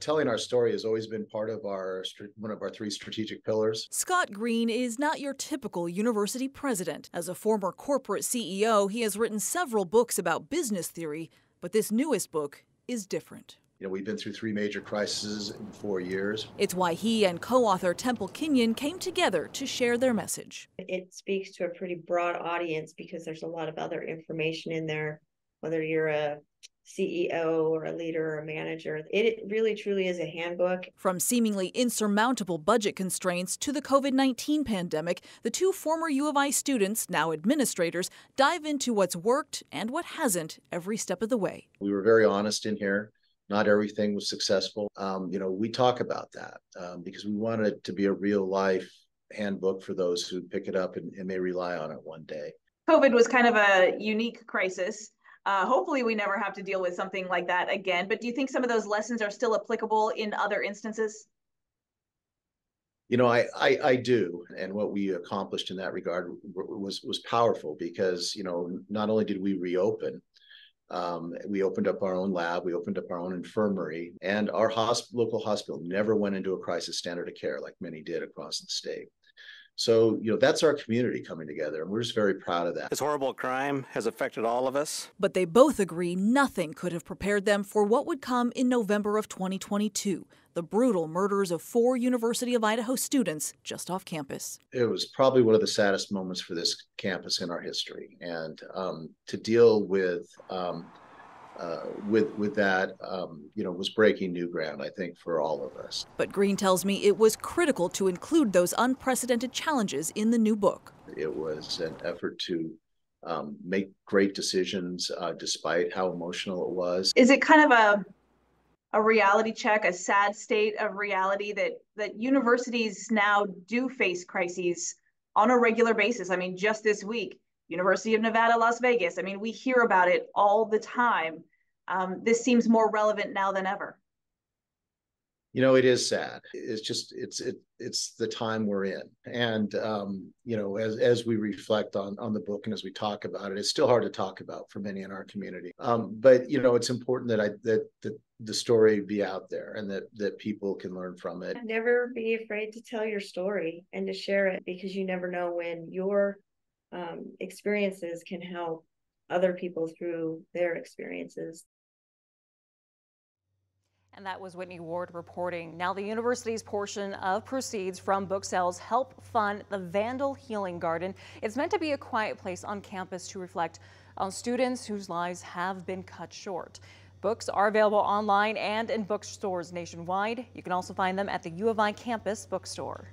Telling our story has always been part of one of our three strategic pillars. Scott Green is not your typical university president. As a former corporate CEO, he has written several books about business theory, but this newest book is different. We've been through three major crises in 4 years. It's why he and co-author Temple Kenyon came together to share their message. It speaks to a pretty broad audience because there's a lot of other information in there, whether you're a CEO or a leader or a manager. It really truly is a handbook. From seemingly insurmountable budget constraints to the COVID-19 pandemic, the two former U of I students, now administrators, dive into what's worked and what hasn't every step of the way. We were very honest in here. Not everything was successful. We talk about that because we want it to be a real life handbook for those who pick it up and may rely on it one day. COVID was kind of a unique crisis. Hopefully we never have to deal with something like that again. But do you think some of those lessons are still applicable in other instances? I do. And what we accomplished in that regard was powerful because, not only did we reopen, we opened up our own lab, we opened up our own infirmary, and our local hospital never went into a crisis standard of care like many did across the state. So, that's our community coming together, and we're just very proud of that. This horrible crime has affected all of us. But they both agree nothing could have prepared them for what would come in November of 2022, the brutal murders of 4 University of Idaho students just off campus. It was probably one of the saddest moments for this campus in our history, and to deal with that, was breaking new ground, I think, for all of us. But Green tells me it was critical to include those unprecedented challenges in the new book. It was an effort to make great decisions despite how emotional it was. Is it kind of a reality check, a sad state of reality that universities now do face crises on a regular basis? I mean, just this week, University of Nevada, Las Vegas. I mean, we hear about it all the time. This seems more relevant now than ever. It is sad. It's the time we're in. And, as we reflect on the book and as we talk about it, it's still hard to talk about for many in our community. But, it's important that the story be out there and that people can learn from it. Never be afraid to tell your story and to share it, because you never know when your experiences can help other people through their experiences. And that was Whitney Ward reporting. Now, the university's portion of proceeds from book sales help fund the Vandal Healing Garden. It's meant to be a quiet place on campus to reflect on students whose lives have been cut short. Books are available online and in bookstores nationwide. You can also find them at the U of I campus bookstore.